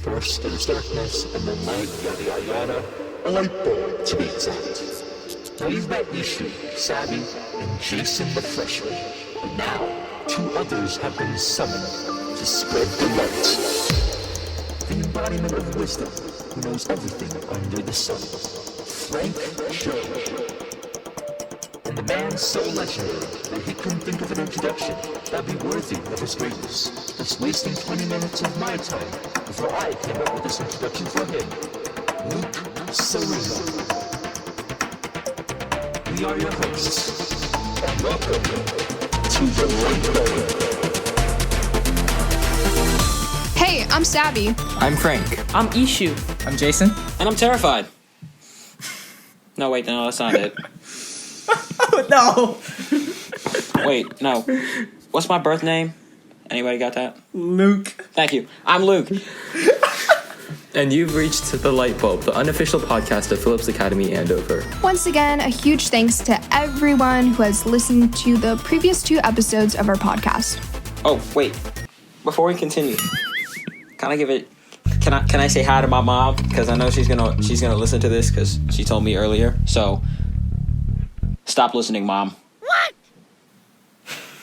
First there's darkness, and then light, yada yada yada. A light bulb, to be exact. Now you've met Ishu, Savvy, and Jason the Freshman. And now, 2 others have been summoned to spread the light. The embodiment of wisdom, who knows everything under the sun. Frank Joe. And the man so legendary that he couldn't think of an introduction that'd be worthy of his greatness. Just wasting 20 minutes of my time before I came up with this introduction for him. Luke Serino. We are your hosts, and welcome to the LightBulb. Hey, I'm Sabby. I'm Frank. I'm Ishu. I'm Jason. And I'm terrified. No, wait, no, that's not it. No. Wait, no. What's my birth name? Anybody got that? Luke. Thank you. I'm Luke. And you've reached The LightBulb, the unofficial podcast of Phillips Academy Andover. Once again, a huge thanks to everyone who has listened to the previous 2 episodes of our podcast. Oh, wait. Before we continue, can I give it... Can I say hi to my mom? Because I know she's gonna listen to this because she told me earlier. So, stop listening, Mom. What?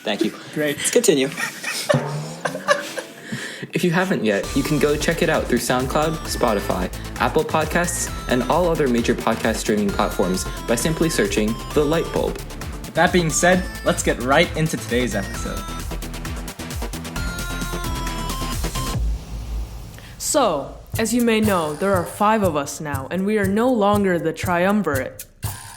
Thank you. Great. Continue. If you haven't yet, you can go check it out through SoundCloud, Spotify, Apple Podcasts, and all other major podcast streaming platforms by simply searching The LightBulb. With that being said, let's get right into today's episode. So, as you may know, there are 5 of us now, and we are no longer the triumvirate.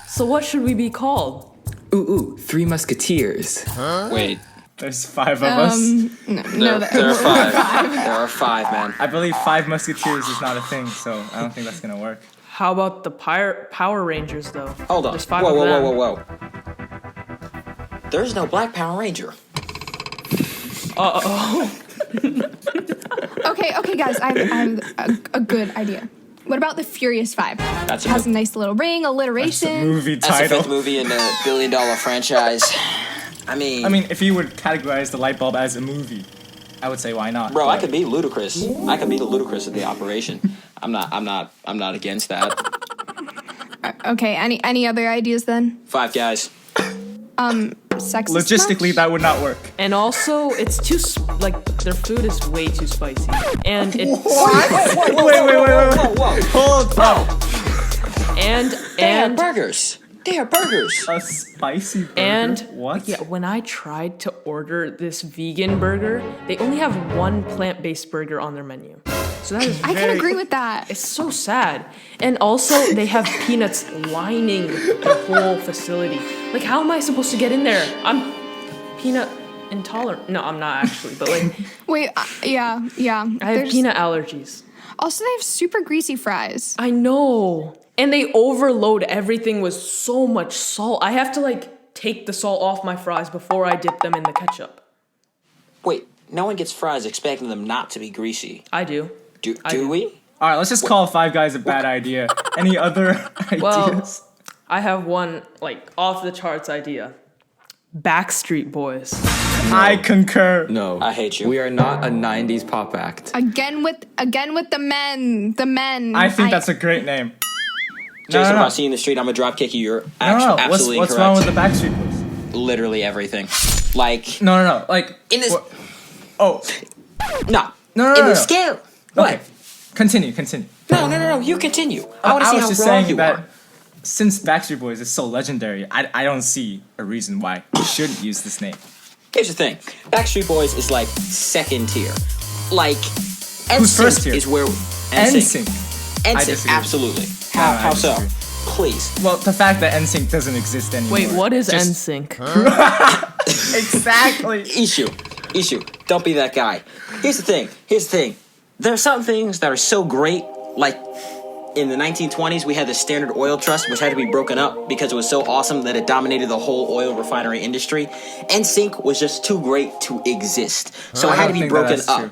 So what should we be called? Ooh, 3 Musketeers. Wait. There's 5 of us. No, There are 5. There are 5, man. I believe 5 Musketeers is not a thing, so I don't think that's gonna work. How about the Power Rangers, though? Hold on. There's 5 of them. Whoa. There's no Black Power Ranger. Uh-oh. Okay, guys, I have a good idea. What about the Furious 5? That's It has a nice little ring, alliteration. Movie That's the title. 5th movie in the $1 billion franchise. I mean, if you would categorize The LightBulb as a movie, I would say why not. bro, but I could be Ludacris. I could be the Ludacris of the operation. I'm not against that. Okay, any other ideas then? 5 guys. Sexist logistically, much? that would not work. And also, it's too, their food is way too spicy. And it's... Wait. Whoa. Hold up. They are burgers. They are burgers. A spicy burger? And what? Yeah, when I tried to order this vegan burger, they only have 1 plant-based burger on their menu. So that is I can agree with that. It's so sad. And also, they have peanuts lining the whole facility. Like, how am I supposed to get in there? I'm peanut intolerant. No, I'm not actually, but like... Wait, yeah. I have peanut allergies. Also, they have super greasy fries. I know. And they overload everything with so much salt. I have to, take the salt off my fries before I dip them in the ketchup. Wait, no one gets fries expecting them not to be greasy. I do. Do do. we? All right, let's just call 5 guys a bad idea. Any other ideas? Well, I have one, off the charts idea. Backstreet Boys. I concur. No. I hate you. We are not a 90s pop act. Again with the men. The men. I think that's a great name. Jason, No. if I see you in the street, I'm gonna drop kick you. You're No. absolutely What's incorrect. wrong with the Backstreet Boys? Literally everything. Like No. in this. Oh. No. No. In the scale. What? Okay. Continue. No. You continue. I want to I see was how just wrong saying you that are. since Backstreet Boys is so legendary, I don't see a reason why we shouldn't use this name. Here's the thing. Backstreet Boys is like second tier. Like Who's first tier? is where NSYNC. I NSYNC. disagree. Absolutely. No, I How so? disagree. Please. Well, the fact that NSYNC doesn't exist anymore. Wait, what is just- NSYNC? Exactly. Issue. Don't be that guy. Here's the thing. There are some things that are so great, like in the 1920s, we had the Standard Oil Trust, which had to be broken up because it was so awesome that it dominated the whole oil refinery industry. NSYNC was just too great to exist, so it had to be broken up.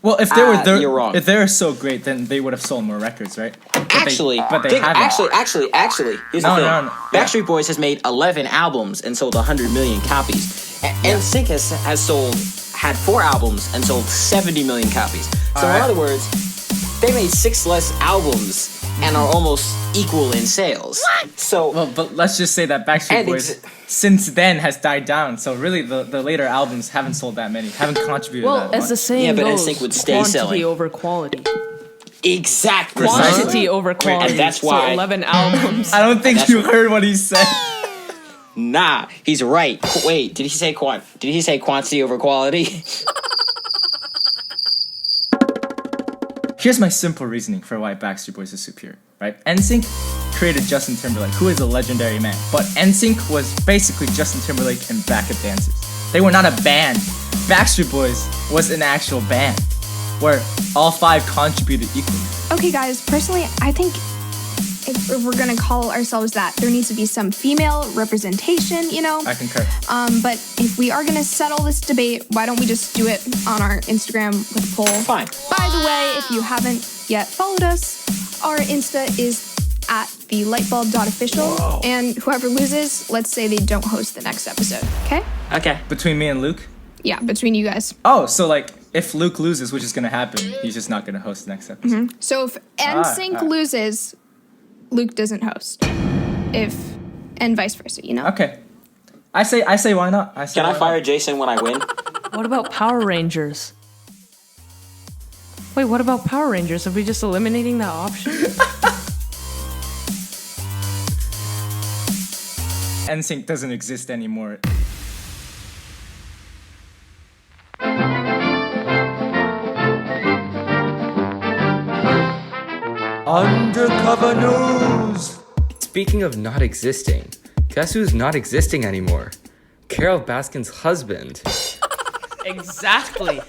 Well, if they were you're wrong. if they're so great, then they would have sold more records, right? But Actually, they haven't. Actually, here's the thing. No. Backstreet Boys has made 11 albums and sold 100 million copies. NSYNC had 4 albums and sold 70 million copies. So in other words, they made 6 less albums and are almost equal in sales. So, Well, but let's just say that Backstreet And Boys since then has died down. So really, the later albums haven't sold that many, haven't contributed Well, that as much. the saying Yeah, but goes, NSYNC would stay quantity selling. over quality. exactly. Quantity over quality. And that's So why- 11 albums. I don't think That's- you heard what he said. Nah, he's right. Wait, did he say quantity over quality? Here's my simple reasoning for why Backstreet Boys is superior, right? NSYNC created Justin Timberlake, who is a legendary man, but NSYNC was basically Justin Timberlake and backup dancers. They were not a band. Backstreet Boys was an actual band, where all 5 contributed equally. Okay, guys, personally, I think if we're gonna call ourselves that, there needs to be some female representation, you know? I concur. But if we are gonna settle this debate, why don't we just do it on our Instagram with a poll? Fine. By the way, if you haven't yet followed us, our Insta is at the lightbulb.official, and whoever loses, let's say they don't host the next episode, okay? Okay. Between me and Luke? Yeah, between you guys. Oh, so like, if Luke loses, which is gonna happen, he's just not gonna host the next episode. So if NSYNC loses, Luke doesn't host. And vice versa, you know? Okay. I say why not? Can I fire Jason when I win? What about Power Rangers? Wait, what about Power Rangers? Are we just eliminating that option? NSYNC doesn't exist anymore. Undercover news. Speaking of not existing, guess who's not existing anymore? Carol Baskin's husband. Exactly.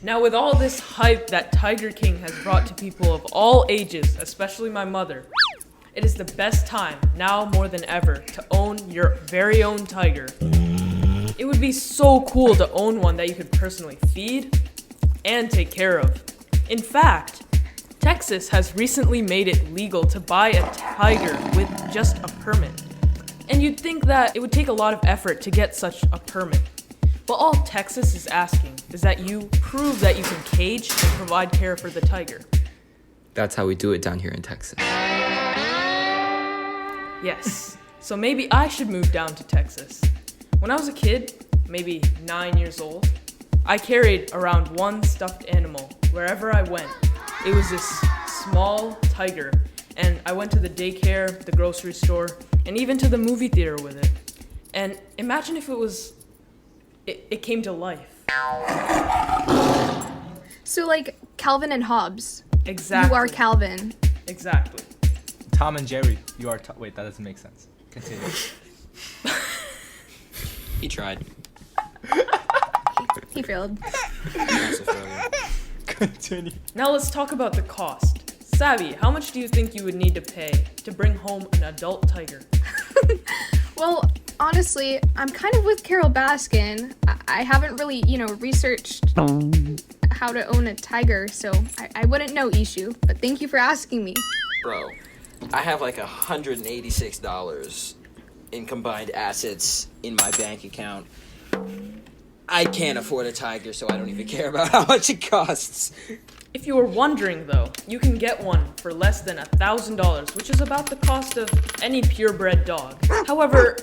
Now, with all this hype that Tiger King has brought to people of all ages, especially my mother, it is the best time, now more than ever, to own your very own tiger. It would be so cool to own one that you could personally feed and take care of. In fact, Texas has recently made it legal to buy a tiger with just a permit. And you'd think that it would take a lot of effort to get such a permit. But all Texas is asking is that you prove that you can cage and provide care for the tiger. That's how we do it down here in Texas. Yes. So maybe I should move down to Texas. When I was a kid, maybe 9 years old, I carried around one stuffed animal wherever I went. It was this small tiger, and I went to the daycare, the grocery store, and even to the movie theater with it. And imagine if it came to life. So, like, Calvin and Hobbes. Exactly. You are Calvin. Exactly. Tom and Jerry, you are. Wait, that doesn't make sense. Continue. He tried. He failed. Continue. Now let's talk about the cost. Savvy, how much do you think you would need to pay to bring home an adult tiger? Well, honestly, I'm kind of with Carol Baskin. I haven't really, researched how to own a tiger, so I wouldn't know, Ishu. But thank you for asking me. Bro, I have like $186 in combined assets in my bank account. I can't afford a tiger, so I don't even care about how much it costs. If you were wondering, though, you can get one for less than $1,000, which is about the cost of any purebred dog. However,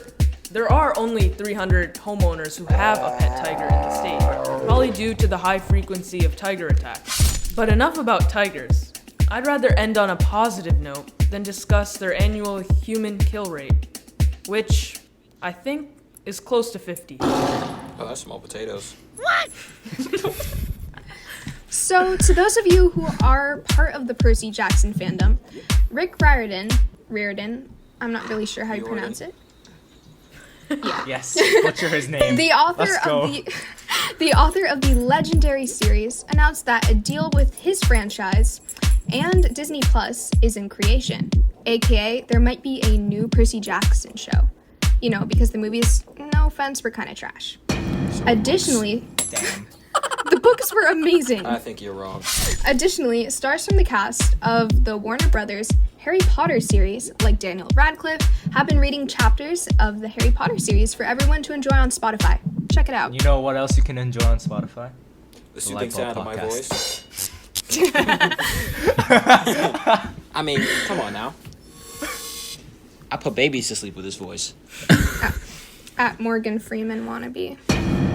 there are only 300 homeowners who have a pet tiger in the state, probably due to the high frequency of tiger attacks. But enough about tigers. I'd rather end on a positive note than discuss their annual human kill rate, which I think is close to 50. Oh, that's small potatoes. So, to those of you who are part of the Percy Jackson fandom, Rick Riordan, I'm not really sure how you pronounce it. Yes. Butcher his name. The author Let's go. of the author of the legendary series announced that a deal with his franchise and Disney Plus is in creation. AKA, there might be a new Percy Jackson show. Because the movies, no offense, were kind of trash. Additionally, Damn. the books were amazing. I think you're wrong. Additionally, stars from the cast of the Warner Brothers Harry Potter series, like Daniel Radcliffe, have been reading chapters of the Harry Potter series for everyone to enjoy on Spotify. Check it out. You know what else you can enjoy on Spotify? The soothing LightBulb sound of my podcast. voice. I mean, come on now. I put babies to sleep with his voice. At Morgan Freeman wannabe.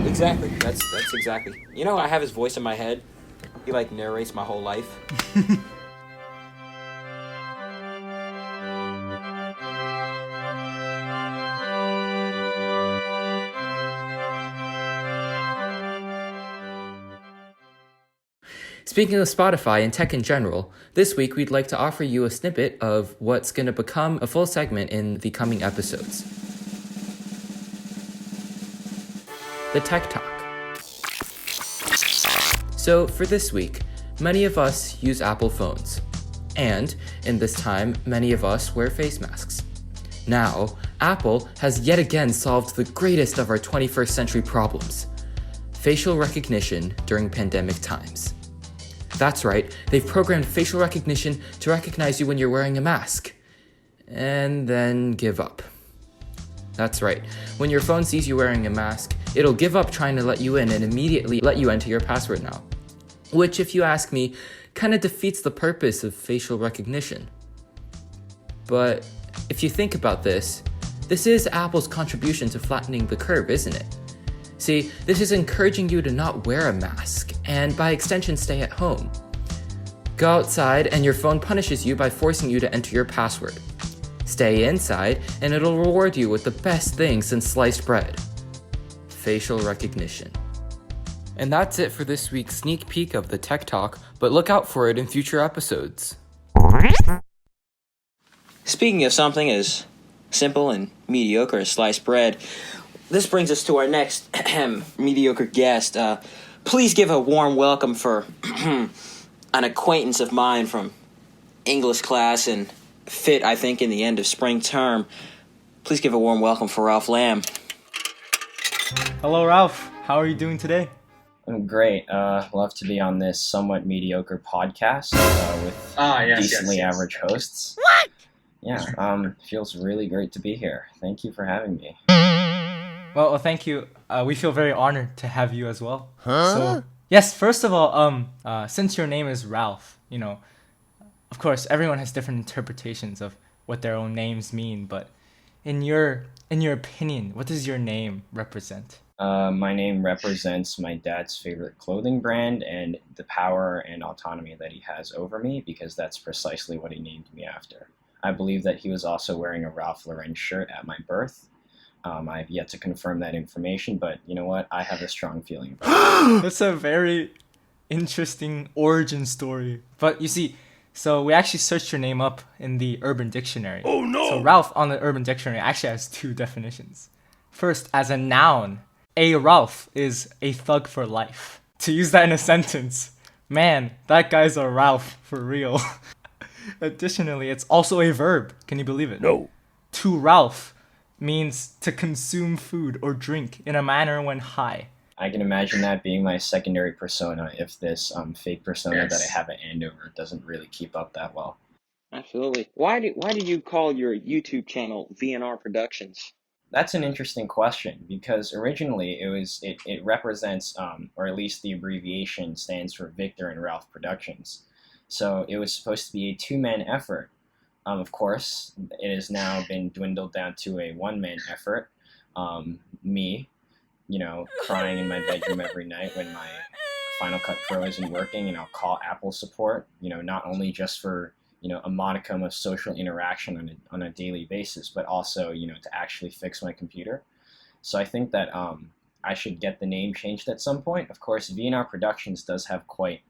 Exactly. That's exactly. You know, I have his voice in my head. He like narrates my whole life. Speaking of Spotify and tech in general, this week we'd like to offer you a snippet of what's going to become a full segment in the coming episodes. The Tech Talk. So for this week, many of us use Apple phones. And in this time, many of us wear face masks. Now, Apple has yet again solved the greatest of our 21st century problems: facial recognition during pandemic times. That's right, they've programmed facial recognition to recognize you when you're wearing a mask. And then give up. That's right, when your phone sees you wearing a mask, it'll give up trying to let you in and immediately let you enter your password now. Which, if you ask me, kind of defeats the purpose of facial recognition. But if you think about this is Apple's contribution to flattening the curve, isn't it? See, this is encouraging you to not wear a mask, and by extension, stay at home. Go outside, and your phone punishes you by forcing you to enter your password. Stay inside, and it'll reward you with the best thing since sliced bread: facial recognition. And that's it for this week's sneak peek of the Tech Talk, but look out for it in future episodes. Speaking of something as simple and mediocre as sliced bread, this brings us to our next mediocre guest. Please give a warm welcome for an acquaintance of mine from English class and fit, I think, in the end of spring term. Please give a warm welcome for Ralph Lam. Hello, Ralph. How are you doing today? I'm great. Love to be on this somewhat mediocre podcast with decently average hosts. What? Yeah, feels really great to be here. Thank you for having me. Well, thank you. We feel very honored to have you as well. So, yes, first of all, since your name is Ralph, of course, everyone has different interpretations of what their own names mean, but in your opinion, what does your name represent? My name represents my dad's favorite clothing brand and the power and autonomy that he has over me, because that's precisely what he named me after. I believe that he was also wearing a Ralph Lauren shirt at my birth. I've yet to confirm that information, but you know what? I have a strong feeling about it. That's a very interesting origin story. But you see, so we actually searched your name up in the Urban Dictionary. Oh no! So Ralph on the Urban Dictionary actually has two definitions. First, as a noun, a Ralph is a thug for life. To use that in a sentence, man, that guy's a Ralph for real. Additionally, it's also a verb. Can you believe it? No. To Ralph means to consume food or drink in a manner when high. I can imagine that being my secondary persona if this fake persona that I have at Andover doesn't really keep up that well. Absolutely. Why did you call your YouTube channel VNR Productions? That's an interesting question, because originally it represents, or at least the abbreviation stands for Victor and Ralph Productions. So it was supposed to be a two-man effort. Of course, it has now been dwindled down to a one-man effort. Me, crying in my bedroom every night when my Final Cut Pro isn't working, and I'll call Apple support, not only just for, a modicum of social interaction on a daily basis, but also, to actually fix my computer. So I think that I should get the name changed at some point. Of course, VNR Productions does have quite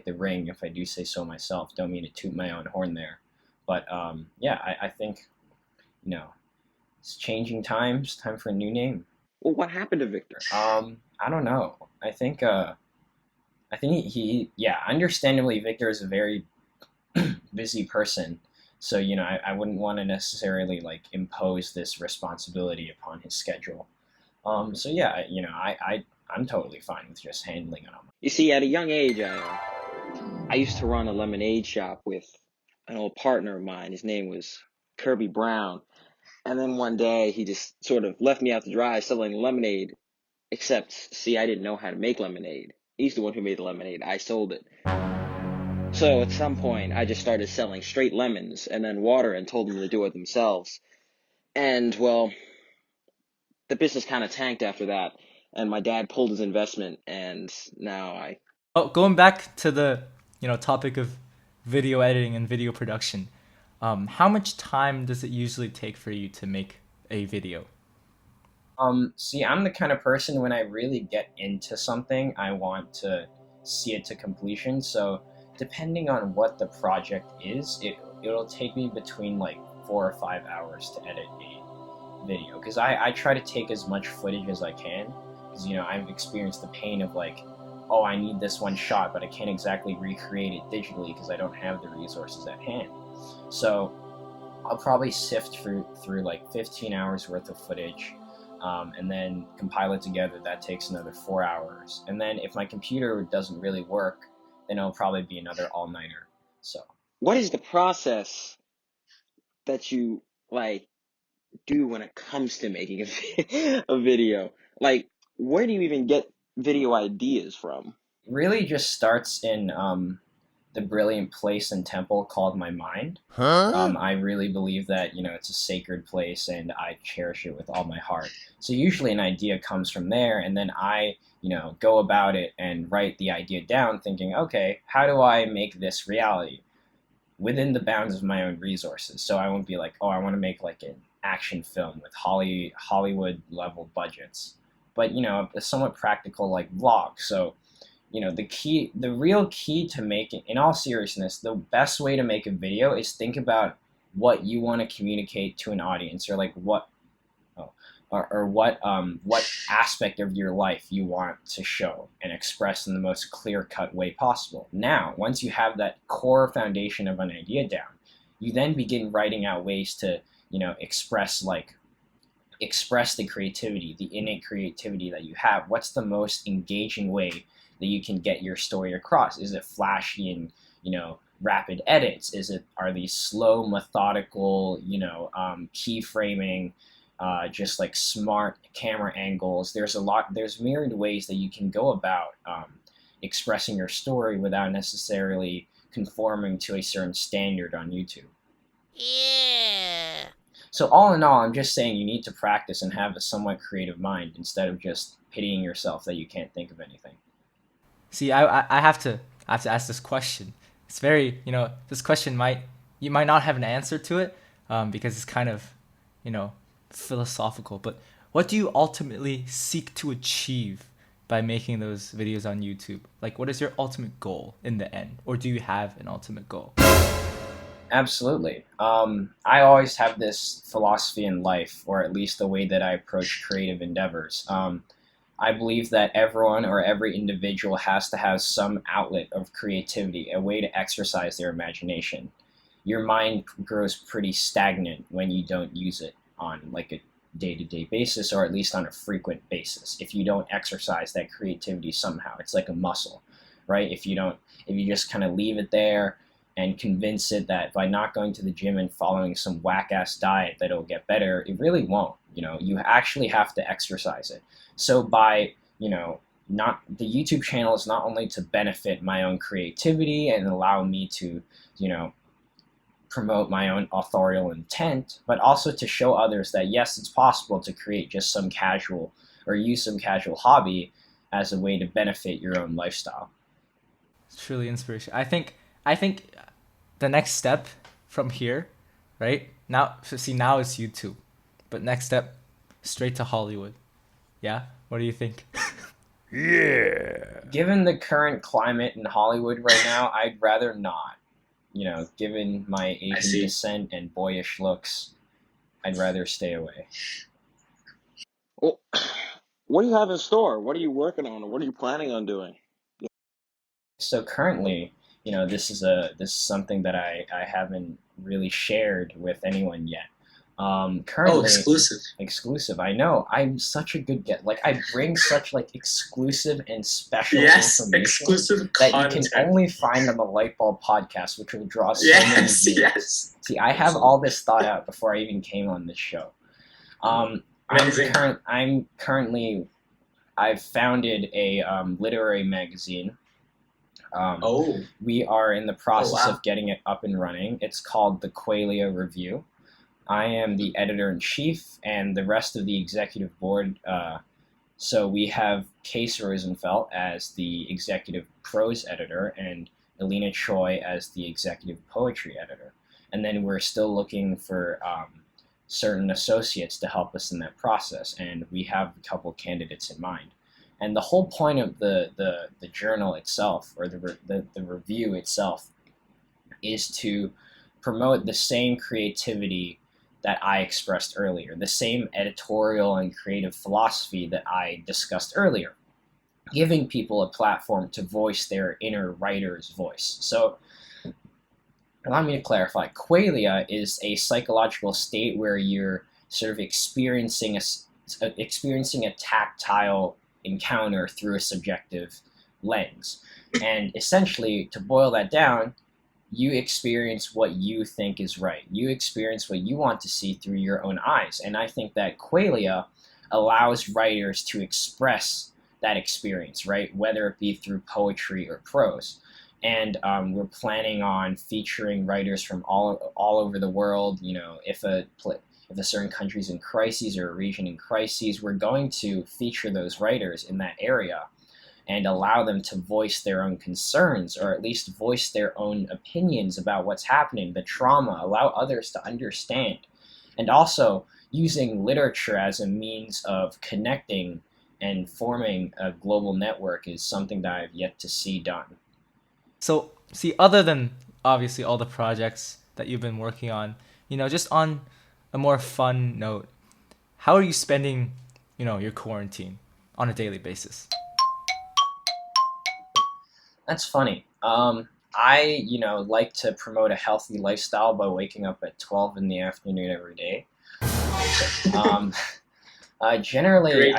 the ring, if I do say so myself. Don't mean to toot my own horn there. But I think, it's changing times, time for a new name. Well, what happened to Victor? I don't know. I think he understandably, Victor is a very busy person. So, I wouldn't want to necessarily impose this responsibility upon his schedule. I'm totally fine with just handling it on my. You see, at a young age, I used to run a lemonade shop with an old partner of mine. His name was Kirby Brown. And then one day he just sort of left me out to dry selling lemonade. Except, see, I didn't know how to make lemonade. He's the one who made the lemonade. I sold it. So at some point, I just started selling straight lemons and then water and told them to do it themselves. And well, the business kind of tanked after that, and my dad pulled his investment, and now I. Oh, going back to the topic of video editing and video production, how much time does it usually take for you to make a video? See, I'm the kind of person when I really get into something, I want to see it to completion. So, depending on what the project is, it'll take me between like 4 or 5 hours to edit a video. Because I try to take as much footage as I can. Because I've experienced the pain of like, oh, I need this one shot, but I can't exactly recreate it digitally because I don't have the resources at hand. So, I'll probably sift through like 15 hours worth of footage, and then compile it together. That takes another 4 hours. And then if my computer doesn't really work, then it'll probably be another all-nighter. So What is the process that you like do when it comes to making a video? Like, where do you even get video ideas from? it really just starts in the brilliant place and temple called my mind. I really believe that it's a sacred place, and I cherish it with all my heart. So usually an idea comes from there, and then I go about it and write the idea down, thinking, okay, how do I make this reality within the bounds of my own resources? So I won't be like, oh, I want to make like an action film with Hollywood level budgets, but a somewhat practical like vlog. So the real key to making, in all seriousness, the best way to make a video is think about what you want to communicate to an audience, or like what, or what aspect of your life you want to show and express in the most clear-cut way possible. Now, once you have that core foundation of an idea down, you then begin writing out ways to, express the creativity, the innate creativity that you have. What's the most engaging way that you can get your story across? Is it flashy and rapid edits? Are these slow, methodical, keyframing, just like smart camera angles? There's myriad ways that you can go about expressing your story without necessarily conforming to a certain standard on YouTube. Yeah. So all in all, I'm just saying you need to practice and have a somewhat creative mind instead of just pitying yourself that you can't think of anything. See, I have to ask this question. It's very, this question you might not have an answer to it, because it's kind of, philosophical. But what do you ultimately seek to achieve by making those videos on YouTube? Like, what is your ultimate goal in the end, or do you have an ultimate goal? Absolutely. I always have this philosophy in life, or at least the way that I approach creative endeavors. I believe that everyone or every individual has to have some outlet of creativity, a way to exercise their imagination. Your mind grows pretty stagnant when you don't use it on like a day-to-day basis, or at least on a frequent basis. If you don't exercise that creativity somehow, it's like a muscle, right? If you just kind of leave it there and convince it that by not going to the gym and following some whack-ass diet that it'll get better, it really won't. You actually have to exercise it. So by, not the YouTube channel is not only to benefit my own creativity and allow me to, promote my own authorial intent, but also to show others that yes, it's possible to create just some casual or use some casual hobby as a way to benefit your own lifestyle. It's truly inspiration. I think the next step from here, right? Now it's YouTube. But next step, straight to Hollywood. Yeah? What do you think? Yeah. Given the current climate in Hollywood right now, I'd rather not. Given my Asian descent and boyish looks, I'd rather stay away. Well, what do you have in store? What are you working on, or what are you planning on doing? So currently, this is something that I haven't really shared with anyone yet. Currently, exclusive. I know. I'm such a good get. Like, I bring such like exclusive and special information exclusive that content. you can only find on the Lightbulb podcast, which will draw so many views. Yes. See, I have all this thought out before I even came on this show. Amazing. I've founded a literary magazine We are in the process wow. of getting it up and running. It's called the Qualia Review. I am the editor-in-chief and the rest of the executive board. So we have Case Rosenfeld as the executive prose editor and Alina Choi as the executive poetry editor. And then we're still looking for certain associates to help us in that process, and we have a couple candidates in mind. And the whole point of the journal itself, or the review itself, is to promote the same creativity that I expressed earlier, the same editorial and creative philosophy that I discussed earlier, giving people a platform to voice their inner writer's voice. So, allow me to clarify. Qualia is a psychological state where you're sort of experiencing a tactile encounter through a subjective lens. And essentially, to boil that down, you experience what you think is right. You experience what you want to see through your own eyes. And I think that Qualia allows writers to express that experience, right? Whether it be through poetry or prose. And we're planning on featuring writers from all over the world. You know, if a certain country's in crises or a region in crises, we're going to feature those writers in that area and allow them to voice their own concerns, or at least voice their own opinions about what's happening, the trauma, allow others to understand. And also, using literature as a means of connecting and forming a global network is something that I've yet to see done. So, see, other than obviously all the projects that you've been working on, just on a more fun note, how are you spending, your quarantine on a daily basis? That's funny. I, like to promote a healthy lifestyle by waking up at 12 in the afternoon every day. Generally,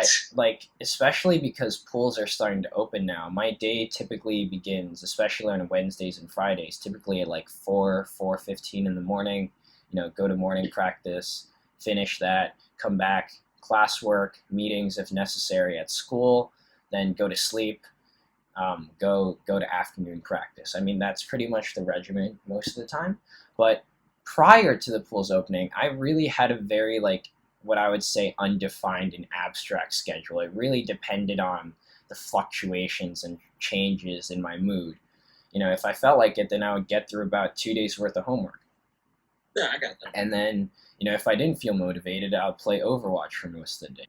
especially because pools are starting to open now, my day typically begins, especially on Wednesdays and Fridays, typically at like 4:15 in the morning, go to morning practice, finish that, come back, classwork, meetings if necessary at school, then go to sleep, go to afternoon practice. I mean, that's pretty much the regimen most of the time. But prior to the pools opening, I really had a very, what I would say, undefined and abstract schedule. It really depended on the fluctuations and changes in my mood. If I felt like it, then I would get through about 2 days worth of homework. Yeah, I got that. And then, if I didn't feel motivated, I would play Overwatch for most of the day.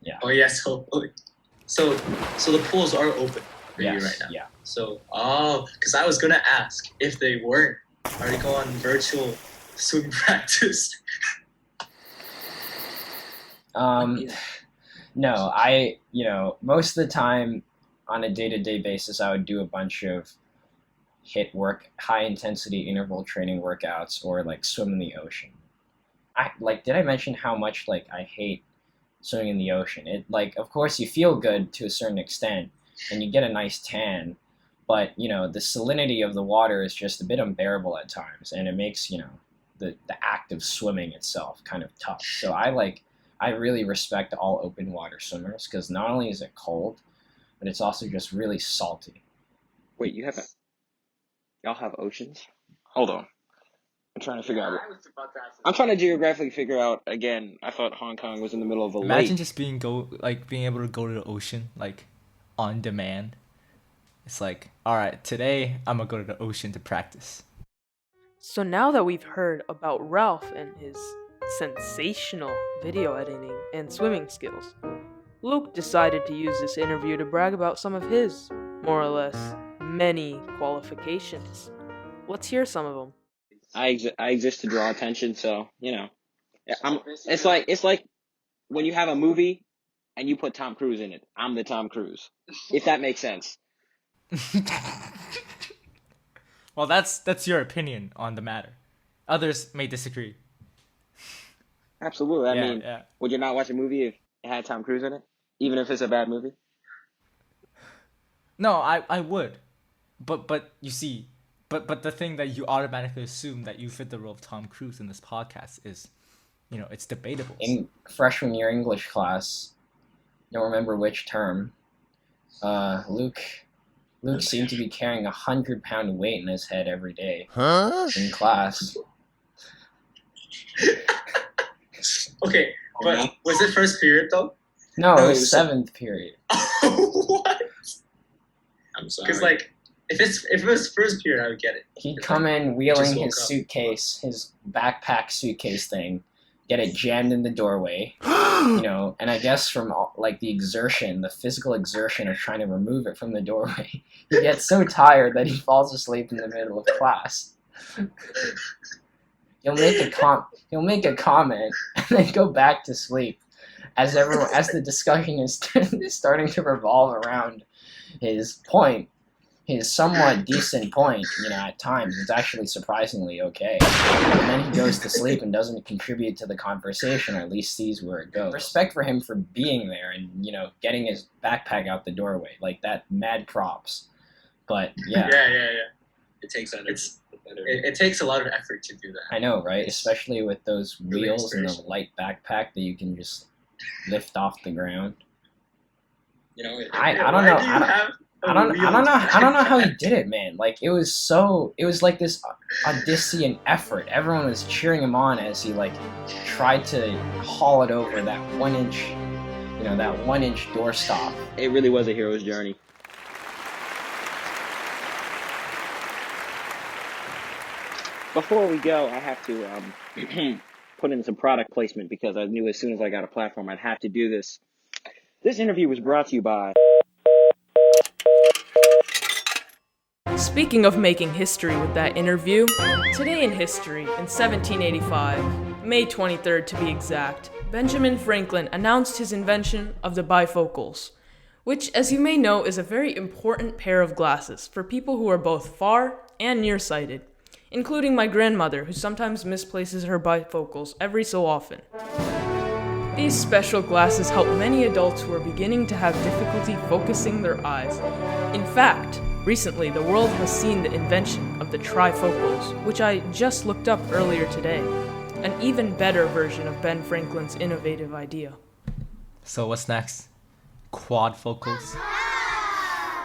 Yeah. Oh, yes, hopefully. So the pools are open for you right now. Yeah. So, because I was going to ask if they weren't, are you going virtual swim practice? No, most of the time on a day-to-day basis, I would do a bunch of HIIT work, high intensity interval training workouts, or swim in the ocean. Did I mention how much I hate swimming in the ocean? It of course you feel good to a certain extent and you get a nice tan, but the salinity of the water is just a bit unbearable at times, and it makes the act of swimming itself kind of tough. So I really respect all open water swimmers, because not only is it cold, but it's also just really salty. Wait, y'all have oceans? Hold on. I'm trying to figure out. I'm trying to geographically figure out again. I thought Hong Kong was in the middle of a Imagine lake. just being able to go to the ocean on demand. It's all right, today I'm gonna go to the ocean to practice. So now that we've heard about Ralph and his sensational video editing and swimming skills, Luke decided to use this interview to brag about some of his, more or less, many qualifications. Let's hear some of them. I exist to draw attention, so it's like when you have a movie and you put Tom Cruise in it. I'm the Tom Cruise, if that makes sense. Well, that's your opinion on the matter. Others may disagree. Absolutely. I mean, yeah. Would you not watch a movie if it had Tom Cruise in it, even if it's a bad movie? No, I would, but you see, but the thing that you automatically assume that you fit the role of Tom Cruise in this podcast is, it's debatable. In freshman year English class, don't remember which term, Luke Luke seemed to be carrying 100-pound weight in his head every day Huh? in class. Okay, but was it first period though? No, No, it it was was- 7th period. What? I'm sorry. Because like, if it was first period, I would get it. He'd come in wheeling Just woke his up. suitcase, his backpack suitcase thing, get it jammed in the doorway, and I guess from like the physical exertion of trying to remove it from the doorway, he gets so tired that he falls asleep in the middle of class. He'll make a comment and then go back to sleep as the discussion is starting to revolve around his somewhat decent point, at times. It's actually surprisingly okay. And then he goes to sleep and doesn't contribute to the conversation, or at least sees where it goes. Respect for him for being there and, getting his backpack out the doorway. Like that, mad props. But, yeah. Yeah. It takes energy. It takes a lot of effort to do that. I know, right? Especially with those Really wheels and the inspirational. light backpack that you can just lift off the ground. You know, I Yeah, don't why know. do you I don't, have a I don't wheel know. to- I don't know how he did it, man. Like it was like this Odyssean effort. Everyone was cheering him on as he like tried to haul it over that 1-inch, that 1-inch doorstop. it really was a hero's journey. Before we go, I have to put in some product placement because I knew as soon as I got a platform I'd have to do this. This interview was brought to you by... Speaking of making history with that interview, today in history, in 1785, May 23rd to be exact, Benjamin Franklin announced his invention of the bifocals, which, as you may know, is a very important pair of glasses for people who are both far and nearsighted, including my grandmother, who sometimes misplaces her bifocals every so often. These special glasses help many adults who are beginning to have difficulty focusing their eyes. In fact, recently the world has seen the invention of the trifocals, which I just looked up earlier today, an even better version of Ben Franklin's innovative idea. So what's next? Quadfocals?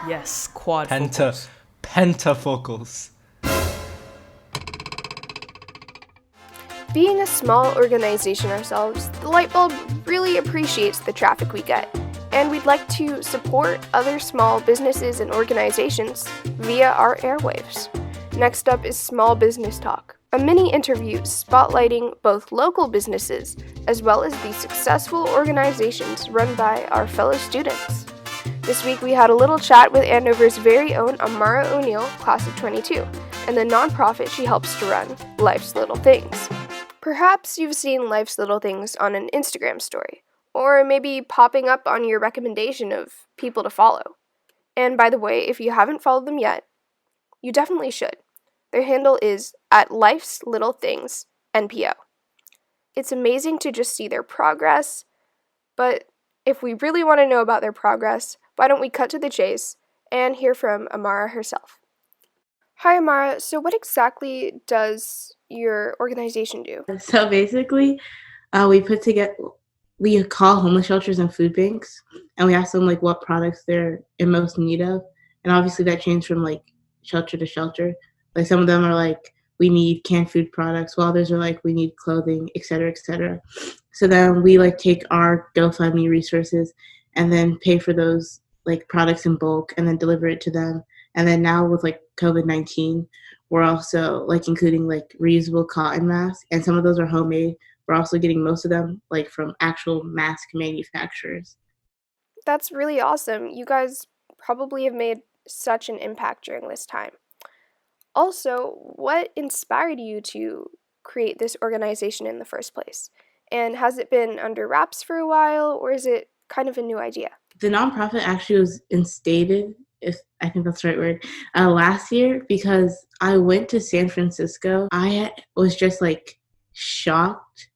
Yes, quadfocals. Pentafocals. Being a small organization ourselves, the LightBulb really appreciates the traffic we get, and we'd like to support other small businesses and organizations via our airwaves. Next up is Small Business Talk, a mini interview spotlighting both local businesses as well as the successful organizations run by our fellow students. This week we had a little chat with Andover's very own Amara Neal, class of 22, and the nonprofit she helps to run, Life's Little Things. Perhaps you've seen Life's Little Things on an Instagram story, or maybe popping up on your recommendation of people to follow. And by the way, if you haven't followed them yet, you definitely should. Their handle is @Life'sLittleThingsNPO. It's amazing to just see their progress, but if we really want to know about their progress, why don't we cut to the chase and hear from Amara herself. Hi Amara, so what exactly does your organization do? So basically, we call homeless shelters and food banks, and we ask them like what products they're in most need of, and obviously that changes from like shelter to shelter. Like some of them are like we need canned food products, while others are like we need clothing, etc., etc. So then we like take our GoFundMe resources and then pay for those like products in bulk and then deliver it to them. And then now with like COVID-19, we're also like including like reusable cotton masks, and some of those are homemade. We're also getting most of them like from actual mask manufacturers. That's really awesome. You guys probably have made such an impact during this time. Also, what inspired you to create this organization in the first place? And has it been under wraps for a while, or is it kind of a new idea? The nonprofit actually was instated, if I think that's the right word, last year because I went to San Francisco. I was just like shocked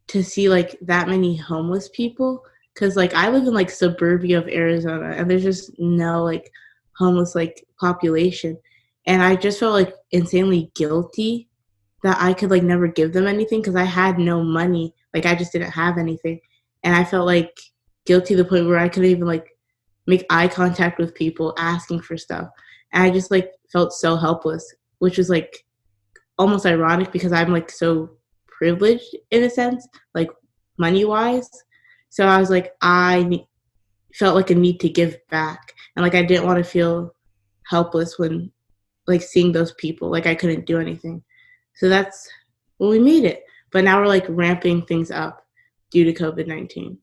to see like that many homeless people, because like I live in like suburbia of Arizona and there's just no like homeless like population, and I just felt like insanely guilty that I could like never give them anything because I had no money. Like I just didn't have anything, and I felt like guilty to the point where I couldn't even like make eye contact with people, asking for stuff. And I just like felt so helpless, which was like almost ironic because I'm like so privileged in a sense, like money wise. So I was like, felt like a need to give back. And like I didn't want to feel helpless when like seeing those people, like I couldn't do anything. So that's when we made it. But now we're like ramping things up due to COVID-19.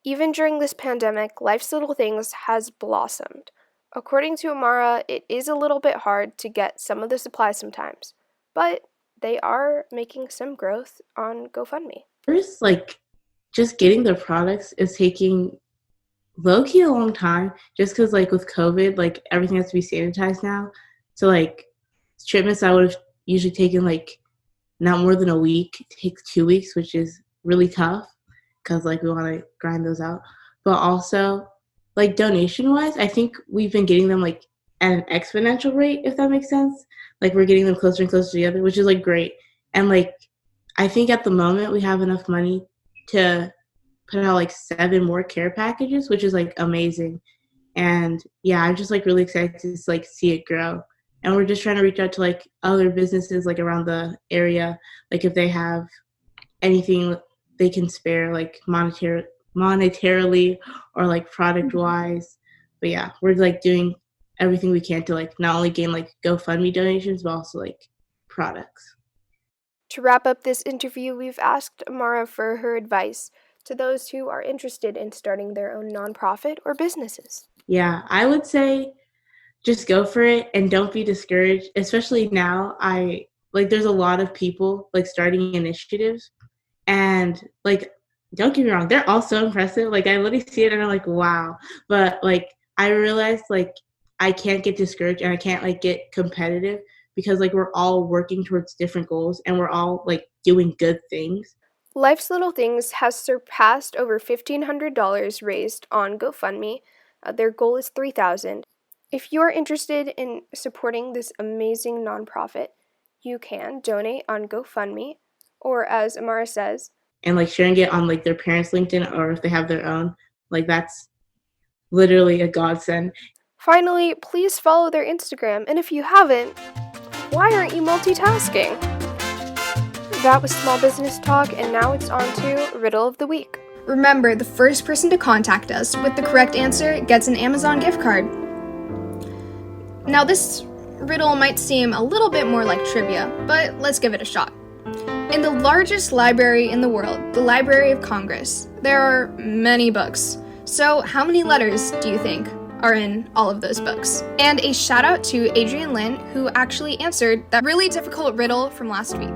Even during this pandemic, Life's Little Things has blossomed. According to Amara, it is a little bit hard to get some of the supplies sometimes, but they are making some growth on GoFundMe. First, like, just getting the products is taking low-key a long time, just because, like, with COVID, like, everything has to be sanitized now. So, like, shipments that would have usually taken, like, not more than a week, takes 2 weeks, which is really tough because, like, we want to grind those out. But also, like, donation-wise, I think we've been getting them, like, at an exponential rate, if that makes sense. Like, we're getting them closer and closer together, which is, like, great. And, like, I think at the moment we have enough money to put out, like, 7 more care packages, which is, like, amazing. And, yeah, I'm just, like, really excited to, like, see it grow. And we're just trying to reach out to, like, other businesses, like, around the area, like, if they have anything they can spare, like, monetarily or, like, product-wise. But, yeah, we're, like, doing everything we can to, like, not only gain, like, GoFundMe donations, but also, like, products. To wrap up this interview, we've asked Amara for her advice to those who are interested in starting their own nonprofit or businesses. Yeah, I would say just go for it and don't be discouraged, especially now. There's a lot of people, like, starting initiatives, and, like, don't get me wrong, they're all so impressive. Like, I literally see it and I'm like, wow. But, like, I realized, like, I can't get discouraged and I can't, like, get competitive because, like, we're all working towards different goals and we're all, like, doing good things. Life's Little Things has surpassed over $1,500 raised on GoFundMe. Their goal is $3,000. If you're interested in supporting this amazing nonprofit, you can donate on GoFundMe, or as Amara says, and, like, sharing it on, like, their parents' LinkedIn, or if they have their own, like, that's literally a godsend. Finally, please follow their Instagram, and if you haven't, why aren't you multitasking? That was Small Business Talk, and now it's on to Riddle of the Week. Remember, the first person to contact us with the correct answer gets an Amazon gift card. Now, this riddle might seem a little bit more like trivia, but let's give it a shot. In the largest library in the world, the Library of Congress, there are many books. So how many letters do you think are in all of those books? And a shout out to Adrian Lynn, who actually answered that really difficult riddle from last week.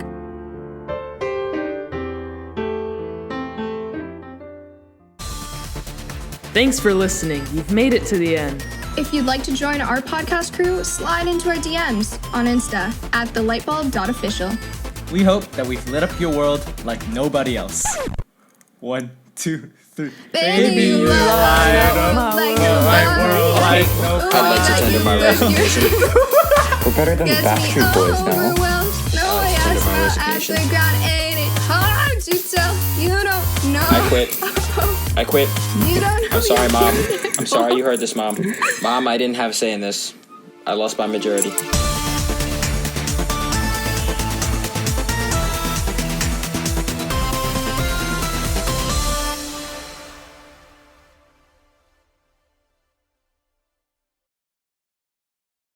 Thanks for listening. You've made it to the end. If you'd like to join our podcast crew, slide into our DMs on Insta at thelightbulb.official. We hope that we've lit up your world like nobody else. 1, 2, 3. Baby, you light up my world like I'd like to tender my resignation. We're better than the Backstreet Boys now. No, I asked the ground, ain't it hard to tell? You don't know. I quit. You don't know. I'm sorry, Mom. I'm sorry you heard this, Mom. Mom, I didn't have a say in this. I lost by majority.